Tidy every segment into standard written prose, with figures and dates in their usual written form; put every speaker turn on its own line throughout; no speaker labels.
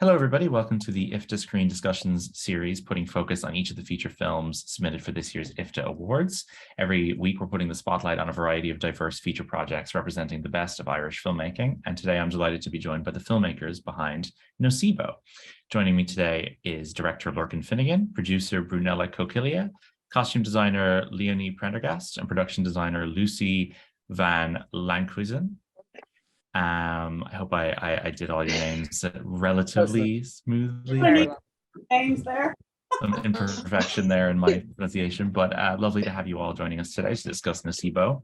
Hello, everybody. Welcome to the IFTA Screen Discussions series, putting focus on each of the feature films submitted for this year's IFTA Awards. Every week, we're putting the spotlight on a variety of diverse feature projects representing the best of Irish filmmaking. And today, I'm delighted to be joined by the filmmakers behind Nocebo. Joining me today is director Lorcan Finnegan, producer Brunella Coquillia, costume designer Leonie Prendergast, and production designer Lucy Van Lankhuizen. I hope I did all your names relatively smoothly.
Names there.
Some imperfection there in my pronunciation, but lovely to have you all joining us today to discuss Nocebo.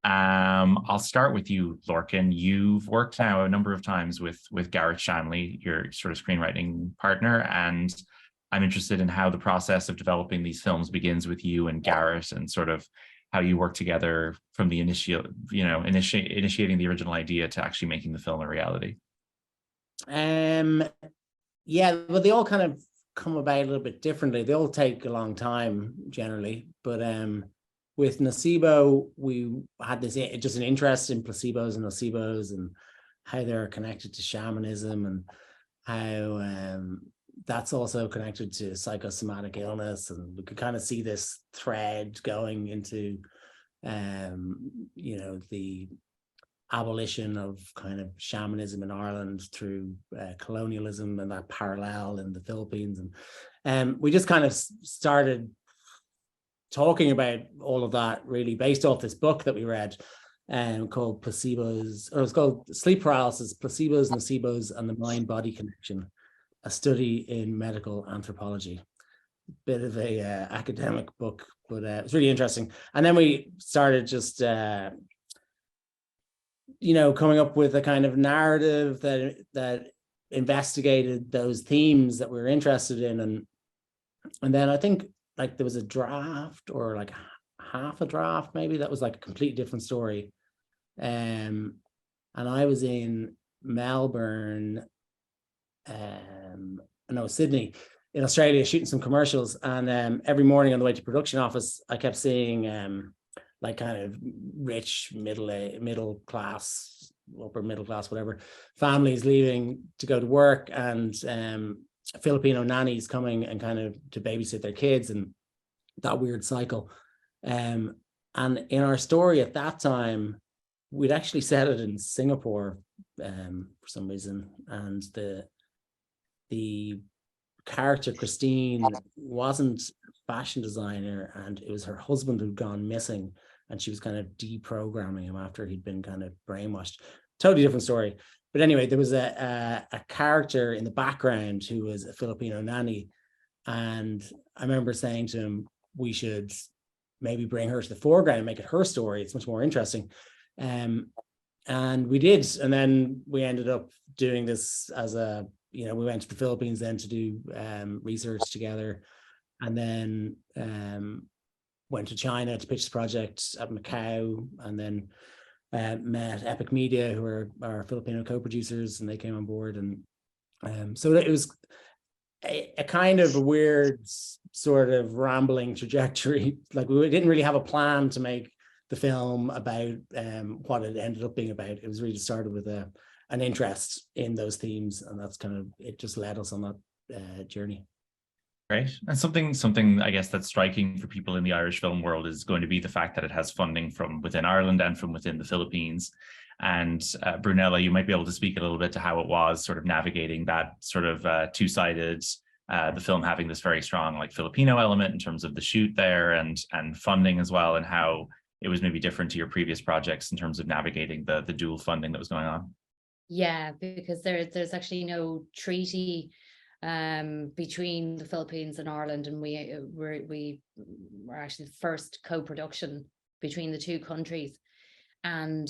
I'll start with you, Lorcan. You've worked now a number of times with Garrett Shanley, your sort of screenwriting partner, and I'm interested in how the process of developing these films begins with you and Garrett, and sort of how you work together from the initiating the original idea to actually making the film a reality.
Yeah, well, they all kind of come about a little bit differently. They all take a long time generally, but with Nocebo, we had this just an interest in placebos and nocebos and how they're connected to shamanism, and how that's also connected to psychosomatic illness, and we could kind of see this thread going into the abolition of kind of shamanism in Ireland through colonialism, and that parallel in the Philippines. And we just kind of started talking about all of that, really based off this book that we read called Placebos, or it's called Sleep Paralysis, Placebos, Nocebos, and the Mind-Body Connection, a study in medical anthropology. Bit of a academic book, but it was really interesting. And then we started just coming up with a kind of narrative that investigated those themes that we were interested in, and then I think like there was a draft, or like half a draft maybe, that was like a completely different story, and I was in Melbourne, Sydney in Australia, shooting some commercials, and every morning on the way to production office I kept seeing like kind of rich middle class, upper middle class, whatever, families leaving to go to work, and Filipino nannies coming and kind of to babysit their kids, and that weird cycle. And in our story at that time, we'd actually set it in Singapore for some reason, and the character Christine wasn't a fashion designer, and it was her husband who'd gone missing, and she was kind of deprogramming him after he'd been kind of brainwashed. Totally different story. But anyway, there was a character in the background who was a Filipino nanny, and I remember saying to him, we should maybe bring her to the foreground and make it her story. It's much more interesting. And we did, and then we ended up doing this as we went to the Philippines then to do research together, and then went to China to pitch the project at Macau, and then met Epic Media, who are our Filipino co-producers, and they came on board. And so it was a kind of a weird sort of rambling trajectory. Like, we didn't really have a plan to make the film about what it ended up being about. It was really started with an interest in those themes, and that's kind of, it just led us on that journey.
Right. And something I guess that's striking for people in the Irish film world is going to be the fact that it has funding from within Ireland and from within the Philippines. And Brunella, you might be able to speak a little bit to how it was sort of navigating that sort of two-sided, the film having this very strong like Filipino element in terms of the shoot there, and funding as well, and how it was maybe different to your previous projects in terms of navigating the dual funding that was going on.
Yeah, because there's actually no treaty between the Philippines and Ireland, and we were actually the first co-production between the two countries. And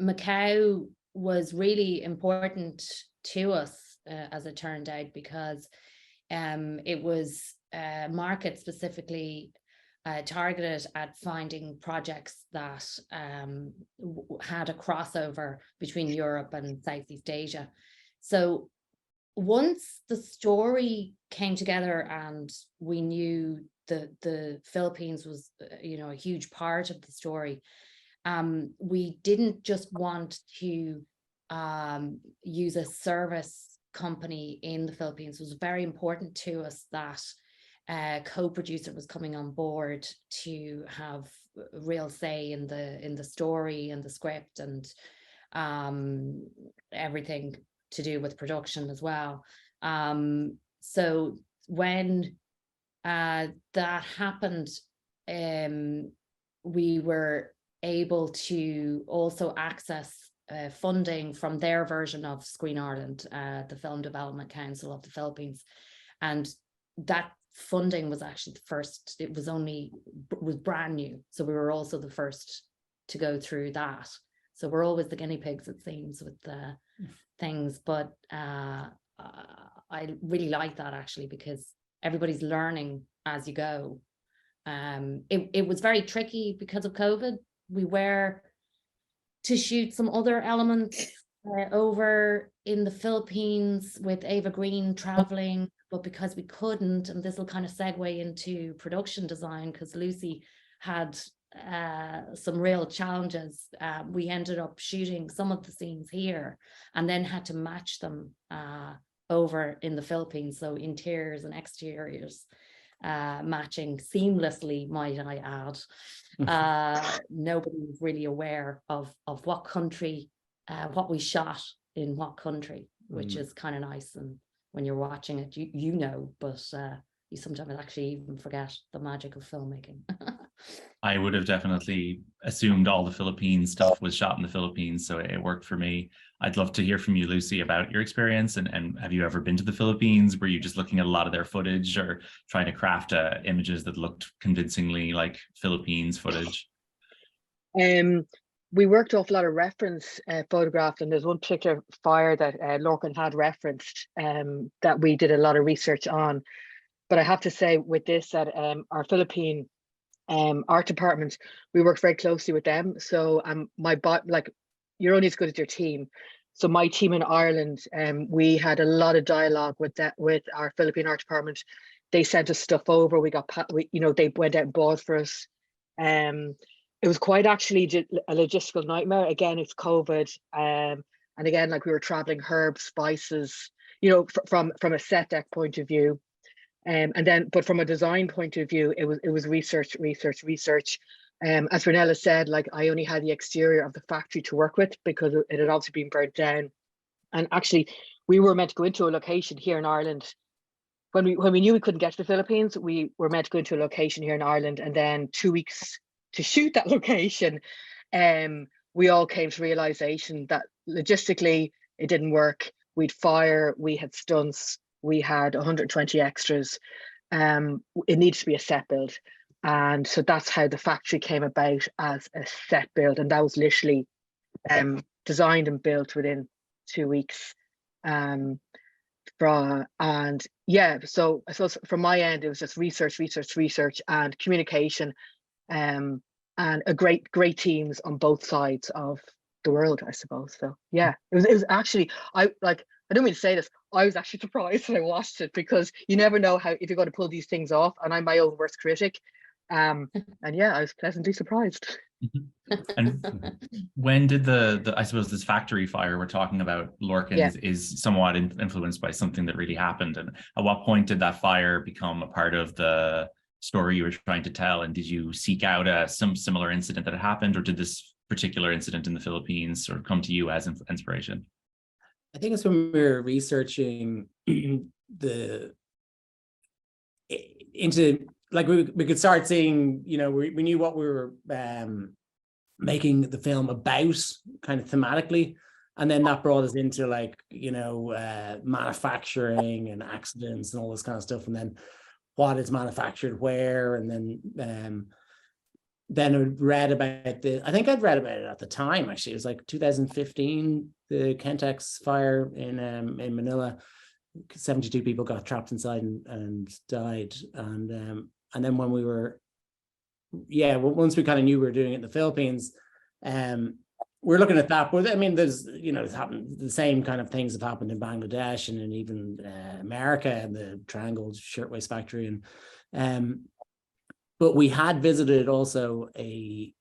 Macau was really important to us, as it turned out, because it was a market specifically targeted at finding projects that had a crossover between Europe and Southeast Asia. So once the story came together and we knew the Philippines was a huge part of the story, we didn't just want to use a service company in the Philippines, it was very important to us that a co-producer was coming on board to have real say in the story and the script and everything to do with production as well. So when that happened, we were able to also access funding from their version of Screen Ireland, the Film Development Council of the Philippines. And that funding was actually the first, it was brand new. So we were also the first to go through that. So we're always the guinea pigs, it seems, with the things. But I really like that, actually, because everybody's learning as you go. It was very tricky because of COVID. We were to shoot some other elements over in the Philippines with Ava Green traveling, but because we couldn't, and this will kind of segue into production design, because Lucy had some real challenges. We ended up shooting some of the scenes here and then had to match them over in the Philippines. So interiors and exteriors matching seamlessly, might I add. Nobody was really aware of what country, what we shot in what country, which is kind of nice. And when you're watching it, you know, but you sometimes actually even forget the magic of filmmaking.
I would have definitely assumed all the Philippines stuff was shot in the Philippines, so it worked for me. I'd love to hear from you, Lucy, about your experience. And have you ever been to the Philippines? Were you just looking at a lot of their footage or trying to craft images that looked convincingly like Philippines footage?
We worked off a lot of reference photographs, and there's one particular fire that Lorcan had referenced that we did a lot of research on. But I have to say with this that our Philippine art department, we worked very closely with them. So you're only as good as your team. So my team in Ireland, we had a lot of dialogue with our Philippine art department. They sent us stuff over. They went out and bought for us. It was quite actually a logistical nightmare. Again, it's COVID, and again, like we were traveling herbs, spices, from a set deck point of view. But from a design point of view, it was research. As Renella said, like I only had the exterior of the factory to work with because it had obviously been burnt down. And actually, we were meant to go into a location here in Ireland. When we knew we couldn't get to the Philippines, we were meant to go into a location here in Ireland, and then 2 weeks to shoot that location, we all came to realization that logistically it didn't work. We'd fire, we had stunts, we had 120 extras. It needs to be a set build. And so that's how the factory came about, as a set build. And that was literally designed and built within 2 weeks. So I suppose from my end, it was just research and communication, and a great teams on both sides of the world, I suppose. So yeah, it was actually, I don't mean to say this, I was actually surprised when I watched it, because you never know if you're going to pull these things off, and I'm my own worst critic. And yeah, I was pleasantly surprised.
And when did I suppose this factory fire we're talking about, Lorcan, is somewhat influenced by something that really happened, and at what point did that fire become a part of the story you were trying to tell? And did you seek out some similar incident that had happened, or did this particular incident in the Philippines sort of come to you as inspiration?
I think it's when we were researching we could start seeing, we knew what we were making the film about, kind of thematically, and then that brought us into manufacturing and accidents and all this kind of stuff, and then what is manufactured where, and then I read about I think I'd read about it at the time, actually. It was like 2015, the Kentex fire in Manila. 72 people got trapped inside and died. And then when we were, once we kind of knew we were doing it in the Philippines, we're looking at that. But I mean, there's, it's happened, the same kind of things have happened in Bangladesh and in even America, and the Triangle Shirtwaist Factory. But we had visited also a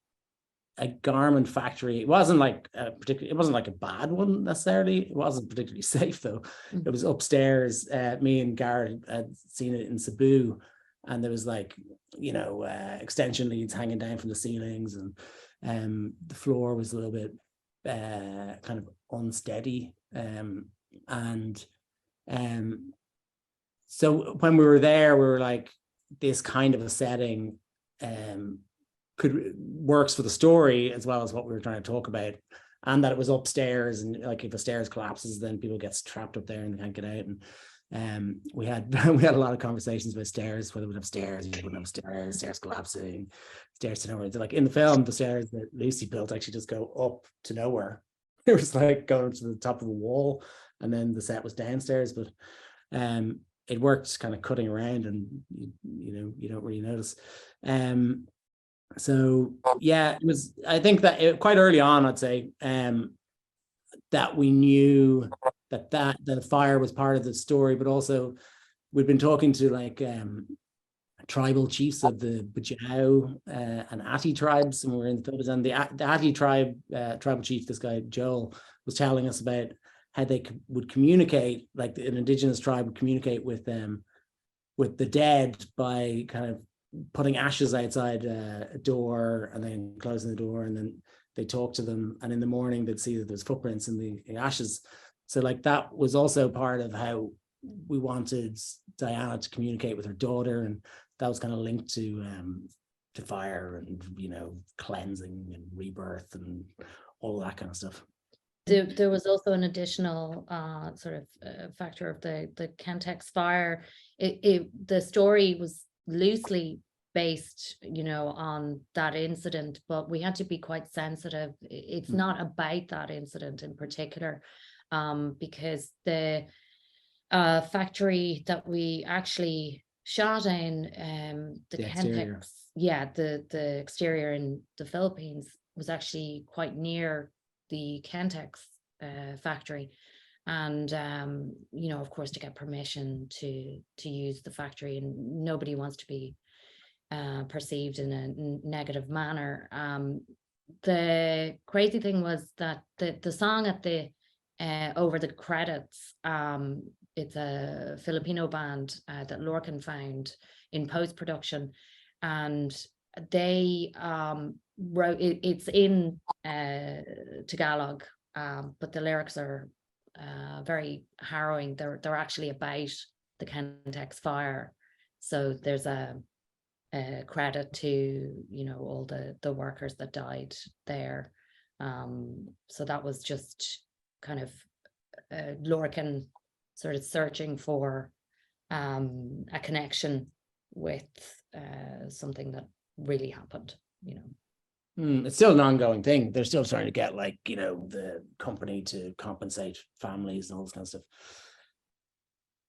a garment factory. It wasn't like it wasn't like a bad one necessarily. It wasn't particularly safe though. It was upstairs. Me and Garrett had seen it in Cebu, and there was like, you know, extension leads hanging down from the ceilings, and the floor was a little bit kind of unsteady. So when we were there, we were like, this kind of a setting works for the story as well as what we were trying to talk about, and that it was upstairs, and like if the stairs collapses, then people get trapped up there and they can't get out. And we had a lot of conversations about stairs, whether we would have stairs, you wouldn't have stairs, stairs collapsing, stairs to nowhere. Like in the film, the stairs that Lucy built actually just go up to nowhere. It was like going to the top of a wall, and then the set was downstairs, but it worked kind of cutting around, and you don't really notice. So yeah, it was, I think that quite early on, I'd say, that we knew that the fire was part of the story, but also we'd been talking to like tribal chiefs of the Bajau and Ati tribes, and we were in the Philippines, and the Ati tribe tribal chief, this guy Joel, was telling us about how they would communicate, like an indigenous tribe would communicate with the dead by kind of putting ashes outside a door and then closing the door, and then they talk to them, and in the morning they'd see that there's footprints in the ashes. So like that was also part of how we wanted Diana to communicate with her daughter, and that was kind of linked to fire and, you know, cleansing and rebirth and all that kind of stuff.
There was also an additional sort of factor of the Kentex fire. The story was loosely based, you know, on that incident, but we had to be quite sensitive. It's not about that incident in particular, because the factory that we actually shot in, the Kentex, the exterior in the Philippines was actually quite near the Kentex factory, and you know, of course, to get permission to use the factory, and nobody wants to be perceived in a negative manner. The crazy thing was that the song at the over the credits, it's a Filipino band that Lorcan found in post-production, and they wrote it's in Tagalog, but the lyrics are very harrowing. They're actually about the Kentex fire, so there's a credit to, you know, all the workers that died there. So that was just kind of Lorcan sort of searching for a connection with something that really happened, you know.
It's still an ongoing thing. They're still trying to get, like, you know, the company to compensate families and all this kind of stuff.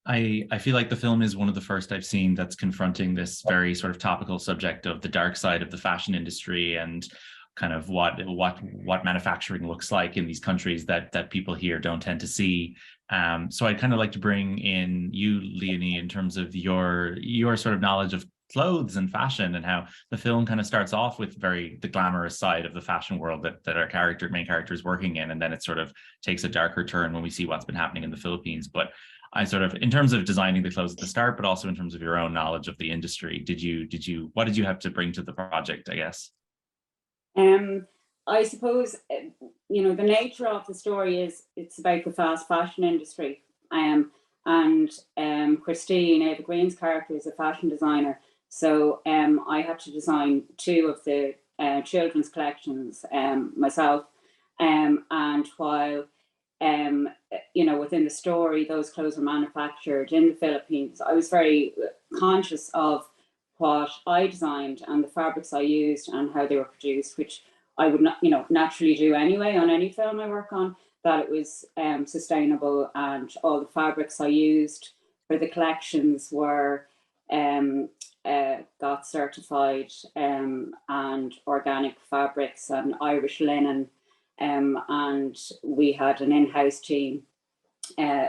I feel like the film is one of the first I've seen that's confronting this very sort of topical subject of the dark side of the fashion industry and kind of what manufacturing looks like in these countries that people here don't tend to see. So I'd kind of like to bring in you, Leonie, in terms of your sort of knowledge of clothes and fashion, and how the film kind of starts off with the glamorous side of the fashion world that our main character is working in, and then it sort of takes a darker turn when we see what's been happening in the Philippines. But I sort of, in terms of designing the clothes at the start, but also in terms of your own knowledge of the industry, what did you have to bring to the project, I guess?
I suppose, you know, the nature of the story is it's about the fast fashion industry. And Christine, Ava Green's character, is a fashion designer. So I had to design two of the children's collections myself. And while, you know, within the story, those clothes were manufactured in the Philippines, I was very conscious of what I designed and the fabrics I used and how they were produced, which I would not, you know, naturally do anyway on any film I work on, that it was sustainable, and all the fabrics I used for the collections were got certified, and organic fabrics and Irish linen, and we had an in-house team,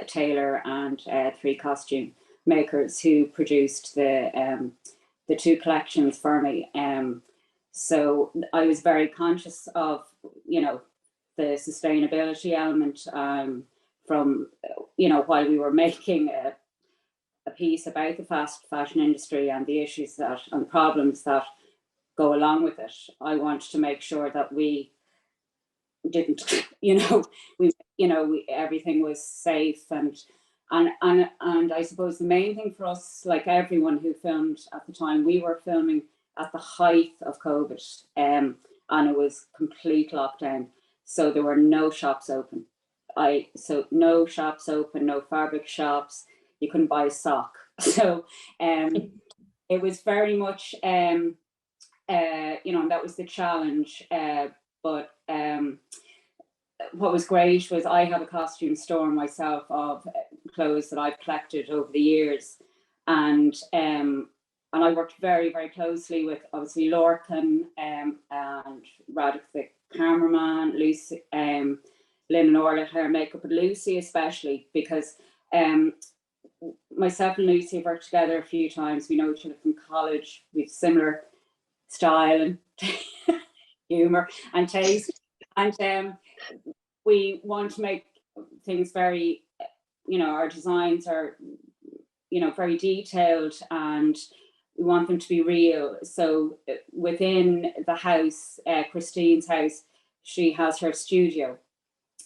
tailor and 3 costume makers who produced the 2 collections for me. So I was very conscious of, you know, the sustainability element from, you know, while we were making a piece about the fast fashion industry and the issues that and problems that go along with it. I wanted to make sure that we didn't, everything was safe and I suppose the main thing for us, like everyone who filmed at the time, we were filming at the height of COVID, and it was complete lockdown. So there were no shops open. No shops open, no fabric shops. You couldn't buy a sock. So it was very much, and that was the challenge. But what was great was I have a costume store myself of clothes that I've collected over the years, and I worked very, very closely with obviously Lorcan and Radek the cameraman, Lucy, Lynn and Orla hair and makeup, but Lucy especially, because myself and Lucy have worked together a few times. We know each other from college. We've similar style and humor and taste, and we want to make things very, our designs are, very detailed, and we want them to be real. So within the house, Christine's house, she has her studio,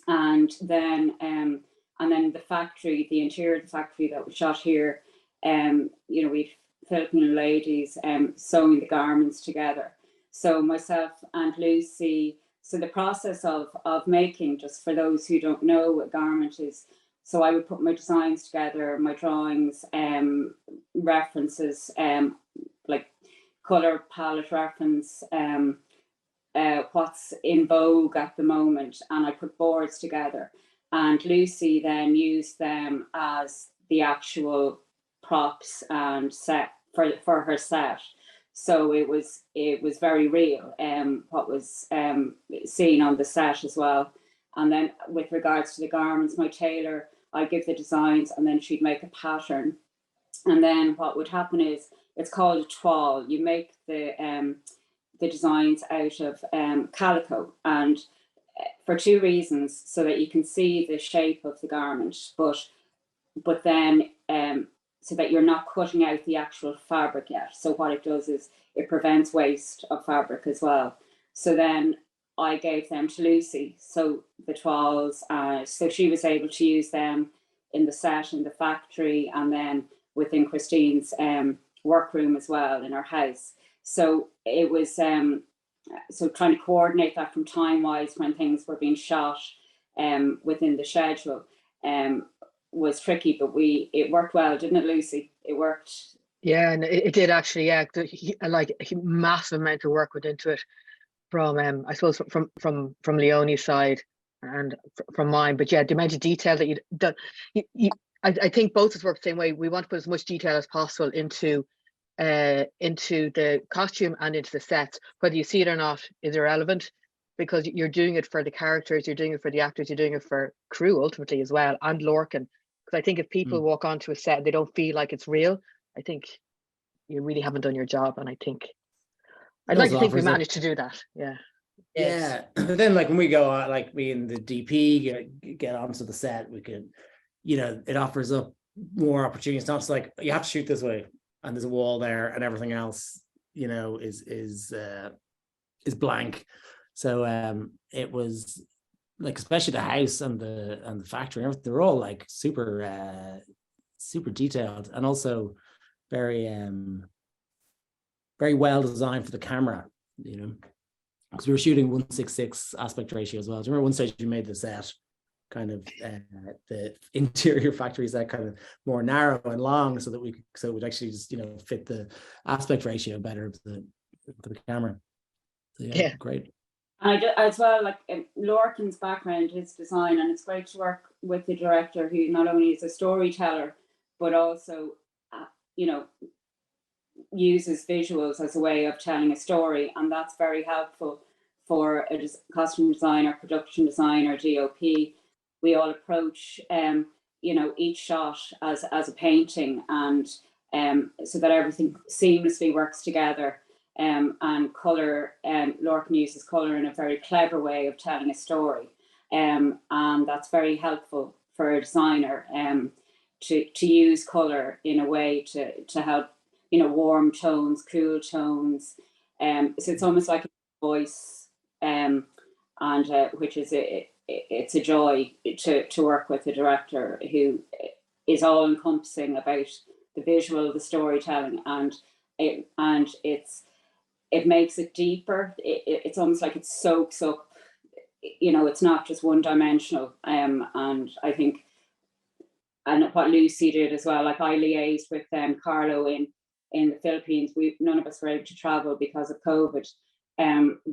and then the factory, the interior of the factory that was shot here, we've Filipino ladies sewing the garments together. So myself and Lucy, so the process of making, just for those who don't know what garment is, so I would put my designs together, my drawings, references, like color palette reference, what's in vogue at the moment, and I put boards together. And Lucy then used them as the actual props and set for her set. So it was very real, what was seen on the set as well. And then with regards to the garments, my tailor, I give the designs and then she'd make a pattern. And then what would happen is, it's called a toile. You make the designs out of calico, and for two reasons: so that you can see the shape of the garment, but then so that you're not cutting out the actual fabric yet. So what it does is it prevents waste of fabric as well. So then I gave them to Lucy, so the toiles, so she was able to use them in the set in the factory, and then within Christine's workroom as well in her house. So it was so trying to coordinate that from time-wise when things were being shot within the schedule was tricky, but it worked well, didn't it, Lucy? It worked.
Yeah, and it did actually. Yeah, like a massive amount of work went into it from I suppose from Leonie's side and from mine. But yeah, the amount of detail that I think both of us work the same way. We want to put as much detail as possible into the costume and into the sets. Whether you see it or not is irrelevant, because you're doing it for the characters, you're doing it for the actors, you're doing it for crew ultimately as well, and Lorcan. Because I think if people walk onto a set and they don't feel like it's real, I think you really haven't done your job. And I think I'd like to think we managed to do that. Yeah.
Yeah, but then like when we go out, like we in the DP get onto the set, we could, it offers up more opportunities. It's not just like you have to shoot this way and there's a wall there and everything else, is blank. So it was like, especially the house and the factory and everything, they're all like super detailed, and also very very well designed for the camera, because we were shooting 1:6 aspect ratio as well. Do you remember one stage we made the set kind of the interior factory set kind of more narrow and long, so it would actually just fit the aspect ratio better for the camera. So yeah, great.
And as well, like Lorcan's background, his design, and it's great to work with the director who not only is a storyteller but also uses visuals as a way of telling a story, and that's very helpful for a costume designer, production designer, DOP. We all approach each shot as a painting, and so that everything seamlessly works together. and colour. Lorcan uses colour in a very clever way of telling a story, and that's very helpful for a designer to use colour in a way to help, warm tones, cool tones. So it's almost like a voice, and which is it's a joy to work with a director who is all encompassing about the visual, the storytelling, and it makes it deeper. It's almost like it soaks up, it's not just one dimensional. And I think, and what Lucy did as well, like I liaised with Carlo in the Philippines. None of us were able to travel because of COVID.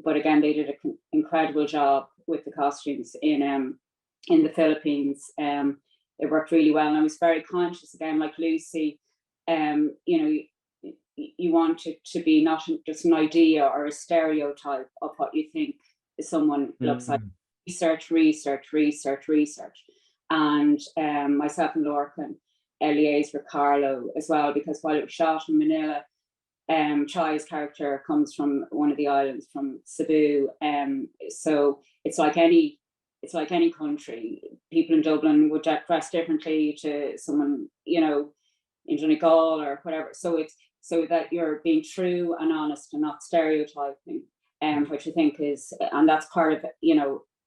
But again, they did an incredible job with the costumes in the Philippines. It worked really well, and I was very conscious again, like Lucy. You want it to be not just an idea or a stereotype of what you think someone looks like. Research, and myself and Lorcan liaised with Carlo as well, because while it was shot in Manila, Chai's character comes from one of the islands, from Cebu. So it's like any country. People in Dublin would dress differently to someone, in Donegal or whatever. So it's so that you're being true and honest and not stereotyping, which I think is, and that's part of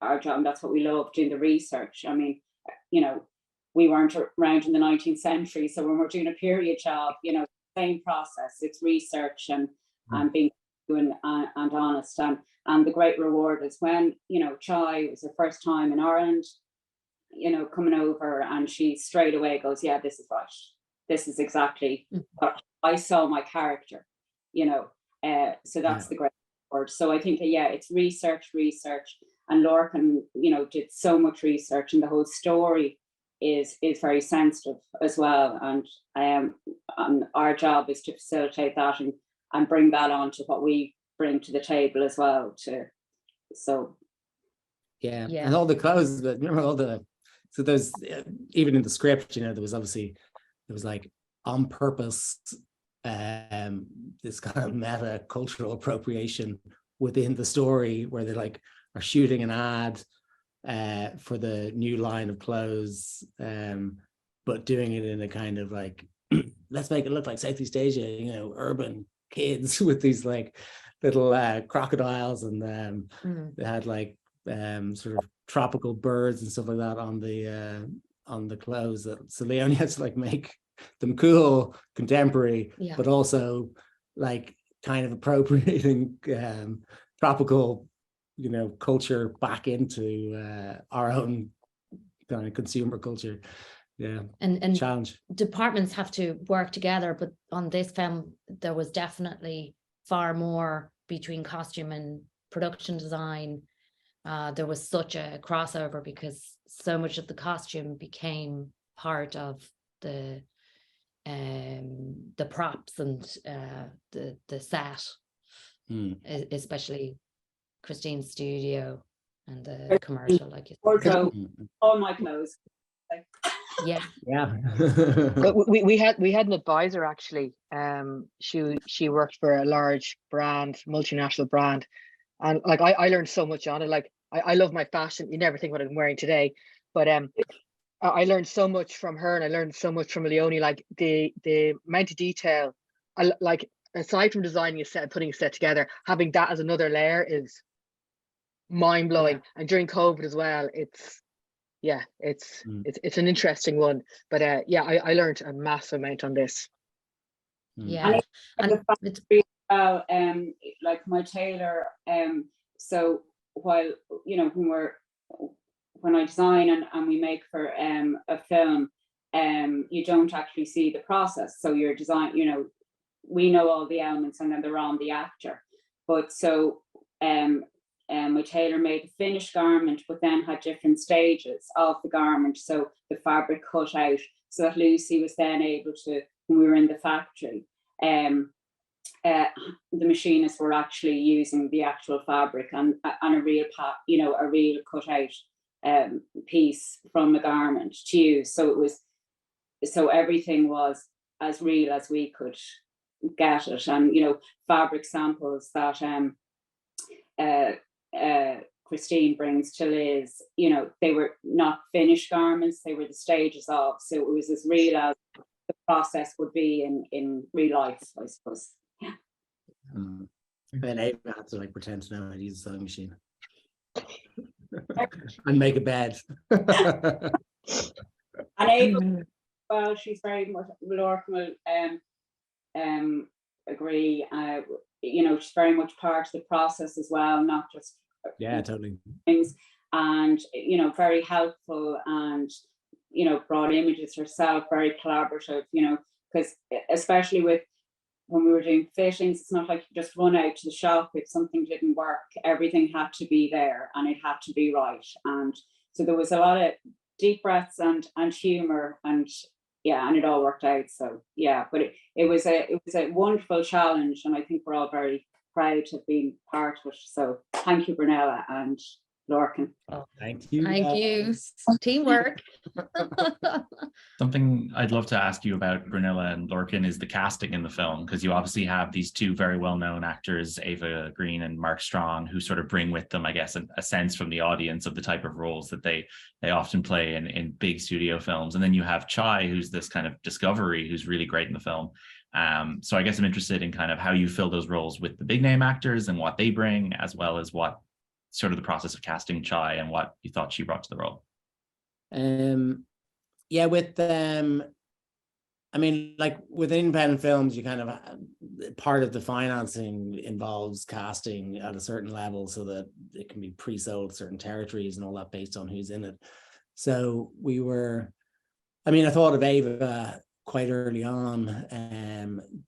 our job. And that's what we love, doing the research. I mean, we weren't around in the 19th century, so when we're doing a period job, same process. It's research and being true and honest. And the great reward is when, Chai was her first time in Ireland, coming over, and she straight away goes, yeah, this is right. This is exactly what I saw my character, so that's the great reward. So I think, it's research, and Lorcan, did so much research, and the whole story is very sensitive as well. And our job is to facilitate that and bring that on to what we bring to the table as well.
And all the clothes, but remember so there's, even in the script, there was like on purpose this kind of meta cultural appropriation within the story, where they like are shooting an ad for the new line of clothes, but doing it in a kind of like, let's make it look like Southeast Asia, urban kids with these like little crocodiles, and they had like sort of tropical birds and stuff like that on the clothes. So they only had to like make them cool, contemporary, but also like kind of appropriating tropical culture back into our own kind of consumer culture.
And
challenge.
Departments have to work together, but on this film there was definitely far more between costume and production design. There was such a crossover because so much of the costume became part of the props and the set, especially Christine's studio and the commercial, like you said.
All my clothes.
Yeah.
we had an advisor actually. She worked for a large brand, multinational brand, and like I learned so much on it. Like I love my fashion. You never think what I'm wearing today, but I learned so much from her, and I learned so much from Leonie. Like the amount of detail, like aside from designing a set and putting a set together, having that as another layer is mind blowing. And during COVID as well, it's an interesting one. But I learned a massive amount on this.
And
it's like my tailor. So while when I design and we make for a film, you don't actually see the process. So your design, we know all the elements, and then they're on the actor. But so my tailor made a finished garment, but then had different stages of the garment. So the fabric cut out, so that Lucy was then able to, when we were in the factory, the machinists were actually using the actual fabric and a real a real cut out piece from the garment to use. So everything was as real as we could get it. And, you know, fabric samples that Christine brings to Liz, you know, they were not finished garments, they were the stages of. So it was as real as the process would be in real life, I suppose. Yeah.
And Ava had to like pretend to know how to use a sewing machine and make a bed.
And Ava, well, she's very much, Lorcan will agree, you know, she's very much part of the process as well, not just
Yeah, totally.
things, and, you know, very helpful, and, you know, brought images herself, very collaborative, you know, because especially with when we were doing fittings, it's not like you just run out to the shop if something didn't work. Everything had to be there and it had to be right. And so there was a lot of deep breaths and humor, and yeah, and it all worked out. So yeah, but it was a wonderful challenge, and I think we're all very proud to have been part of it. So thank you, Brunella and Lorcan.
Oh,
thank you.
Thank you. Teamwork.
Something I'd love to ask you about, Brunella and Lorcan, is the casting in the film, because you obviously have these two very well-known actors, Ava Green and Mark Strong, who sort of bring with them, I guess, a sense from the audience of the type of roles that they often play in big studio films. And then you have Chai, who's this kind of discovery, who's really great in the film. So I guess I'm interested in kind of how you fill those roles with the big name actors and what they bring, as well as what sort of the process of casting Chai and what you thought she brought to the role.
Yeah, with I mean, like with independent films, you kind of part of the financing involves casting at a certain level so that it can be pre-sold certain territories and all that based on who's in it. So we were, I mean, I thought of Ava quite early on,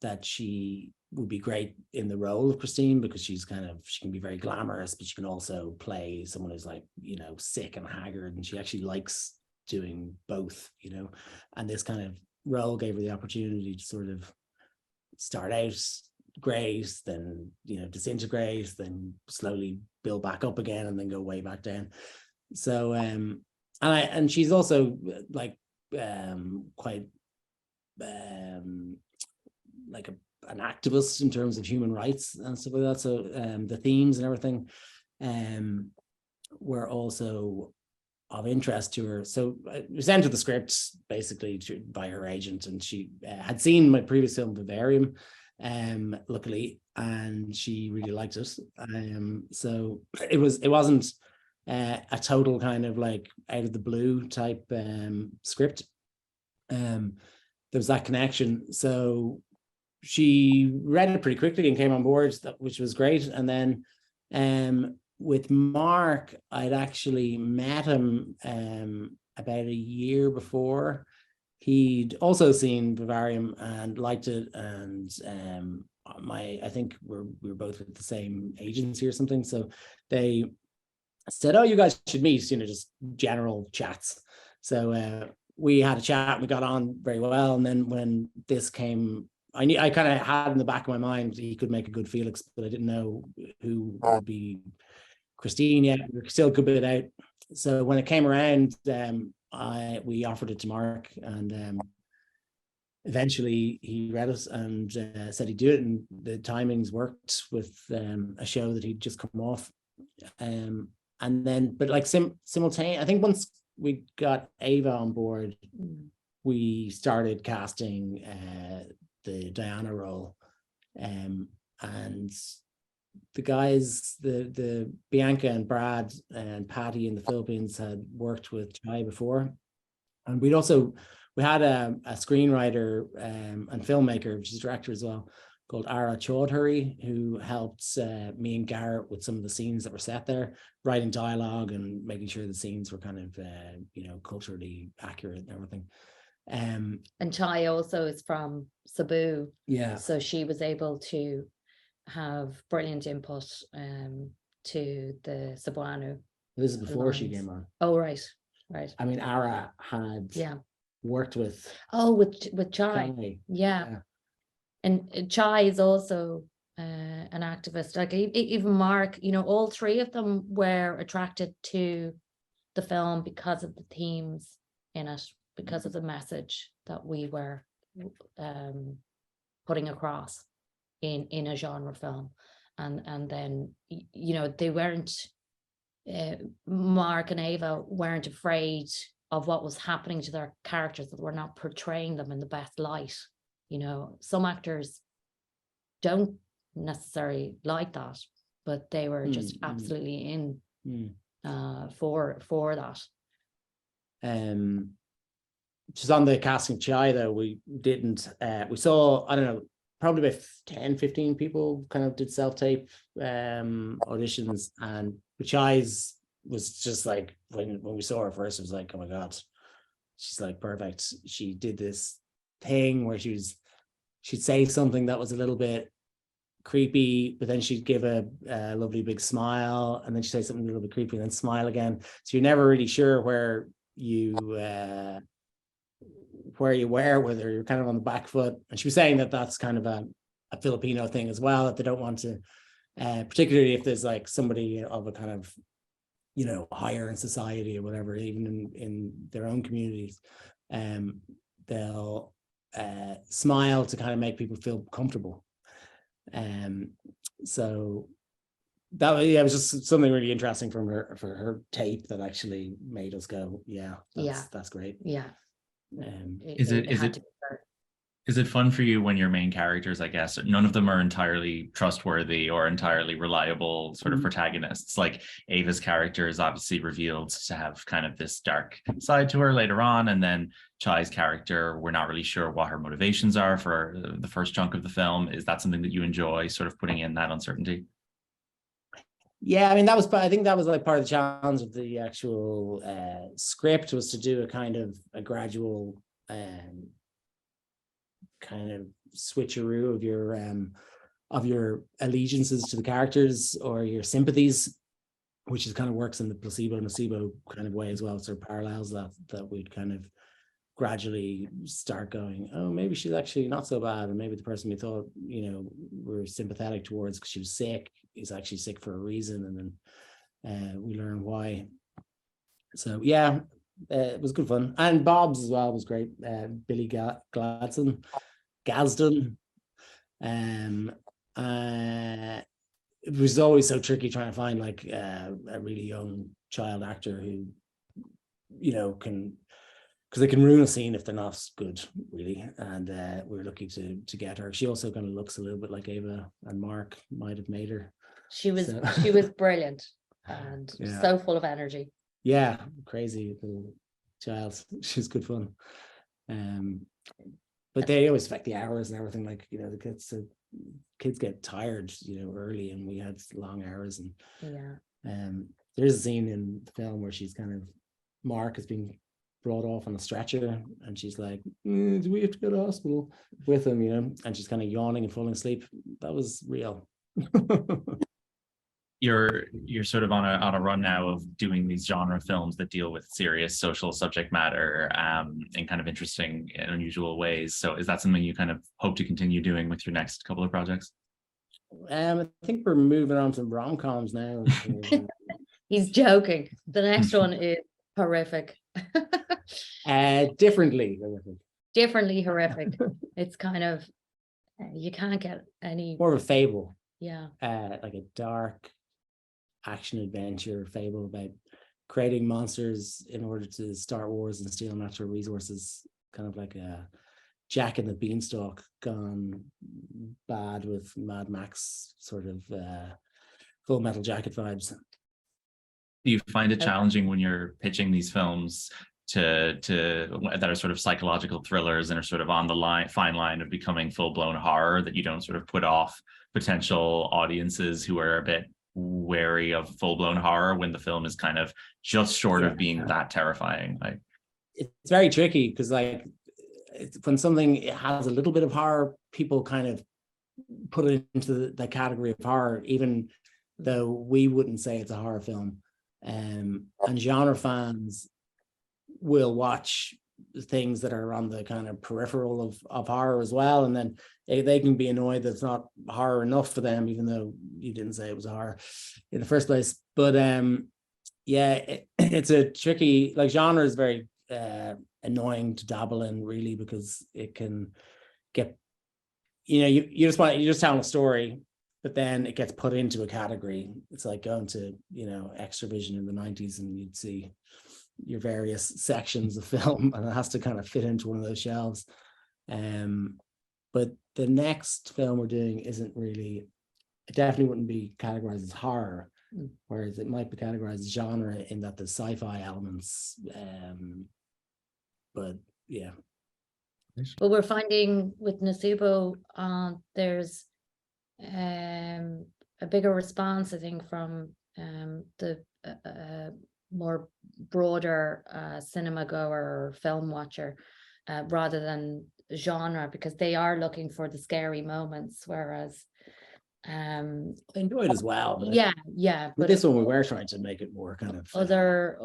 that she would be great in the role of Christine, because she can be very glamorous, but she can also play someone who's like, you know, sick and haggard, and she actually likes doing both, you know. And this kind of role gave her the opportunity to sort of start out great, then, you know, disintegrate, then slowly build back up again, and then go way back down. So and she's also like quite like an activist in terms of human rights and stuff like that. So the themes and everything were also of interest to her. So I sent her the script basically by her agent, and she had seen my previous film Vivarium, luckily, and she really liked it. So it wasn't a total kind of like out of the blue type script. There was that connection. So she read it pretty quickly and came on board, which was great. And then with Mark, I'd actually met him about a year before. He'd also seen Vivarium and liked it, and I think we were both with the same agency or something. So they said, "Oh, you guys should meet," you know, just general chats. So we had a chat and we got on very well. And then when this came, I kind of had in the back of my mind he could make a good Felix, but I didn't know who would be Christine yet. We were still a good bit out. So when it came around, we offered it to Mark, and eventually he read it and said he'd do it, and the timings worked with a show that he'd just come off. And then, but like simultaneously, I think once we got Ava on board, we started casting the Diana role, and the guys, the Bianca and Brad and Patty in the Philippines had worked with Chai before, and we had a screenwriter and filmmaker, which is director as well, called Ara Chaudhary, who helped me and Garrett with some of the scenes that were set there, writing dialogue and making sure the scenes were kind of you know, culturally accurate and everything.
And Chai also is from Cebu,
yeah,
so she was able to have brilliant input to the Cebuano.
this is before she came on.
Oh, right.
I mean, Ara had worked with
with Chai. Yeah. And Chai is also an activist. Like even Mark, you know, all three of them were attracted to the film because of the themes in it, because of the message that we were putting across in a genre film. And then, you know, they weren't, Mark and Ava weren't afraid of what was happening to their characters, that we're not portraying them in the best light. You know, some actors don't necessarily like that, but they were just absolutely in for that.
Just on the casting Chai though, we didn't, we saw, I don't know, probably about 10, 15 people kind of did self-tape auditions, and Chai's was just like, when we saw her first, it was like, oh my God, she's like perfect. She did this thing where she'd say something that was a little bit creepy, but then she'd give a lovely big smile, and then she'd say something a little bit creepy and then smile again. So you're never really sure where you were with her. You're kind of on the back foot. And she was saying that that's kind of a Filipino thing as well, that they don't want to, particularly if there's like somebody of a kind of, you know, higher in society or whatever, even in their own communities, they'll smile to kind of make people feel comfortable. So that, yeah, it was just something really interesting from her, for her tape, that actually made us go, that's great.
Yeah.
Is it fun for you when your main characters, I guess, none of them are entirely trustworthy or entirely reliable sort of protagonists? Like Ava's character is obviously revealed to have kind of this dark side to her later on, and then Chai's character, we're not really sure what her motivations are for the first chunk of the film. Is that something that you enjoy, sort of putting in that uncertainty?
Yeah, I mean, I think that was like part of the challenge of the actual script, was to do a kind of a gradual kind of switcheroo of your allegiances to the characters, or your sympathies, which is kind of works in the placebo nocebo kind of way as well. Sort of parallels that we'd kind of gradually start going, oh, maybe she's actually not so bad, and maybe the person we thought, you know, we're sympathetic towards because she was sick is actually sick for a reason, and then we learn why. So yeah, it was good fun. And Bob's as well was great. Billy Gladson. It was always so tricky trying to find like a really young child actor who, you know, because they can ruin a scene if they're not good, really. And we're lucky to get her. She also kind of looks a little bit like Ava and Mark might have made her.
She was brilliant and so full of energy.
Yeah, crazy little child. She's good fun. But they always affect the hours and everything. Like, you know, the kids get tired, you know, early, and we had long hours. And there's a scene in the film where she's kind of, Mark has been brought off on a stretcher, and she's like, do we have to go to hospital with him, you know? And she's kind of yawning and falling asleep. That was real.
You're sort of on a run now of doing these genre films that deal with serious social subject matter in kind of interesting and unusual ways. So is that something you kind of hope to continue doing with your next couple of projects?
I think we're moving on to rom-coms now.
He's joking. The next one is horrific.
Differently horrific.
It's kind of, you can't get any
more of a fable.
Yeah.
Like a dark action adventure fable about creating monsters in order to start wars and steal natural resources, kind of like a Jack and the Beanstalk gone bad with Mad Max sort of Full Metal Jacket vibes.
Do you find it challenging when you're pitching these films to that are sort of psychological thrillers and are sort of on the fine line of becoming full-blown horror, that you don't sort of put off potential audiences who are a bit wary of full-blown horror when the film is kind of just short of being that terrifying? Like,
it's very tricky because like when something has a little bit of horror, people kind of put it into the category of horror, even though we wouldn't say it's a horror film. And genre fans will watch things that are on the kind of peripheral of horror as well, and then they can be annoyed that it's not horror enough for them, even though you didn't say it was a horror in the first place. But it's a tricky, like, genre is very annoying to dabble in, really, because it can get, you're just telling a story, but then it gets put into a category. It's like going to, Extravision in the 90s, and you'd see your various sections of film, and it has to kind of fit into one of those shelves. But the next film we're doing isn't really, it definitely wouldn't be categorized as horror, whereas it might be categorized as genre in that there's sci-fi elements. But yeah.
But we're finding with Nocebo, there's a bigger response, I think, from the more broader cinema goer or film watcher, rather than genre, because they are looking for the scary moments, whereas
I enjoy it as well. But
yeah.
But this one we were trying to make it more kind of
other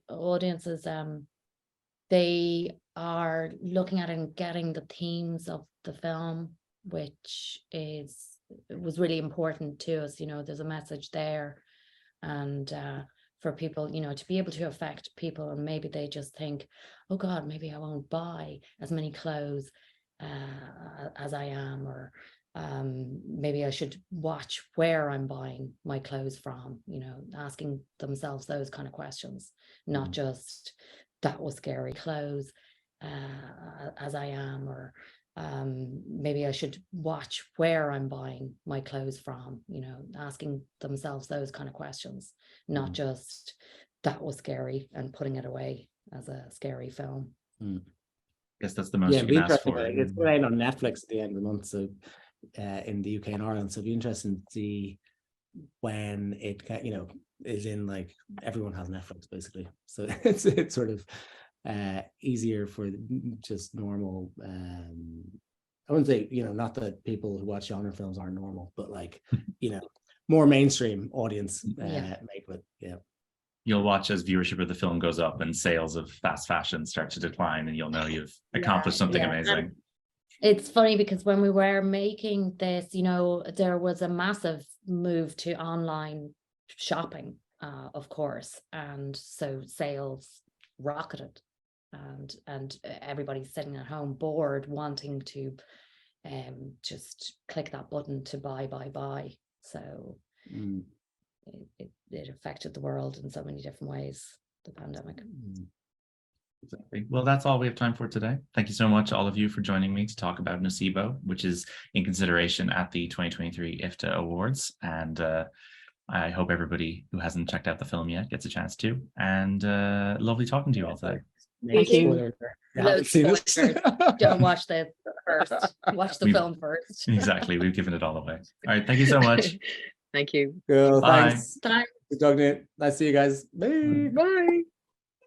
audiences, they are looking at it and getting the themes of the film, which was really important to us. There's a message there, and for people, to be able to affect people, and maybe they just think, oh God, maybe I won't buy as many clothes as I am, or maybe I should watch where I'm buying my clothes from, asking themselves those kind of questions, not just that was scary clothes as I am, or maybe I should watch where I'm buying my clothes from, asking themselves those kind of questions, not just that was scary and putting it away as a scary film.
I guess that's the most you can ask for.
It's playing on Netflix at the end of the month, so in the UK and Ireland, so it'd be interesting to see when it is in, like, everyone has Netflix basically, so it's sort of easier for just normal, I wouldn't say, not that people who watch genre films aren't normal, but like, more mainstream audience make it. Yeah.
You'll watch as viewership of the film goes up and sales of fast fashion start to decline, and you'll know you've accomplished something amazing.
And it's funny because when we were making this, there was a massive move to online shopping, of course, and so sales rocketed, and everybody's sitting at home bored, wanting to just click that button to buy. So it affected the world in so many different ways, the pandemic.
Exactly. Well, that's all we have time for today. Thank you so much, all of you, for joining me to talk about Nocebo, which is in consideration at the 2023 IFTA Awards. And I hope everybody who hasn't checked out the film yet gets a chance to. And lovely talking to you all today.
Thank you. Don't watch the first. Watch the
We've-
film first.
Exactly. We've given it all away. All right. Thank you so much.
Thank you.
Cool,
Bye.
thanks. Good talking to you. Nice to see you guys. Bye.
Bye.